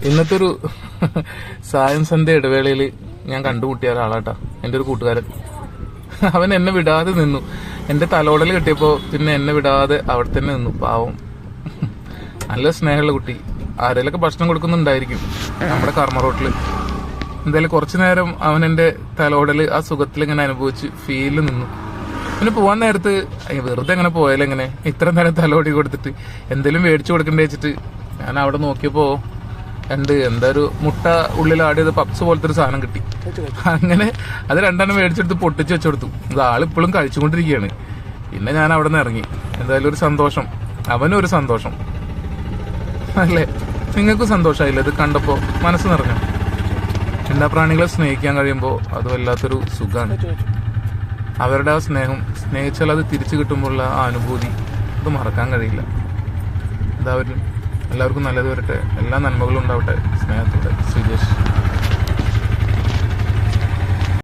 ഇന്നത്തെ ഒരു സായം സന്ധ്യ ഇടവേളയിൽ ഞാൻ കണ്ടുമുട്ടിയ ഒരാളാട്ടാ, എൻ്റെ ഒരു കൂട്ടുകാരൻ. അവൻ എന്നെ വിടാതെ നിന്നു. എൻ്റെ തലോടൽ കിട്ടിയപ്പോൾ പിന്നെ എന്നെ വിടാതെ അവിടെ തന്നെ നിന്നു. പാവം, നല്ല സ്നേഹമുള്ള കുട്ടി. ആരെങ്കിലൊക്കെ ഭക്ഷണം കൊടുക്കുന്നുണ്ടായിരിക്കും നമ്മുടെ കർമ്മ റോട്ടിൽ. എന്തായാലും കുറച്ചു നേരം അവൻ എൻ്റെ തലോടൽ ആ സുഖത്തിൽ ഇങ്ങനെ അനുഭവിച്ച് ഫീലിൽ നിന്നു. പിന്നെ പോവാൻ നേരത്ത് വെറുതെ എങ്ങനെ പോയാലും എങ്ങനെ ഇത്ര നേരം തലോടി കൊടുത്തിട്ട് എന്തെങ്കിലും മേടിച്ചു കൊടുക്കണ്ടേ വെച്ചിട്ട് ഞാൻ അവിടെ നോക്കിയപ്പോൾ എന്താ ഒരു മുട്ട ഉള്ളിലാടിയത് പപ്സ് പോലത്തെ ഒരു സാധനം കിട്ടി. അങ്ങനെ അത് രണ്ടെണ്ണം മേടിച്ചെടുത്ത് പൊട്ടിച്ച് വെച്ചെടുത്തു. ഇത് ആളിപ്പോഴും കഴിച്ചുകൊണ്ടിരിക്കുകയാണ്. പിന്നെ ഞാൻ അവിടെ നിന്ന് ഇറങ്ങി. എന്തായാലും ഒരു സന്തോഷം, അവനും ഒരു സന്തോഷം അല്ലേ? നിങ്ങൾക്ക് സന്തോഷമായില്ലേ ഇത് കണ്ടപ്പോൾ? മനസ്സ് നിറഞ്ഞു. പ്രാണികളെ സ്നേഹിക്കാൻ കഴിയുമ്പോൾ അത് വല്ലാത്തൊരു സുഖമാണ്. അവരുടെ ആ സ്നേഹം, സ്നേഹിച്ചാൽ അത് തിരിച്ചു കിട്ടുമ്പോഴുള്ള ആ അനുഭൂതി അത് മറക്കാൻ കഴിയില്ല. എല്ലാവർക്കും നല്ലത് വരട്ടെ, എല്ലാ നന്മകളും ഉണ്ടാവട്ടെ. സ്നേഹത്തോടെ, ശ്രീജേഷ്.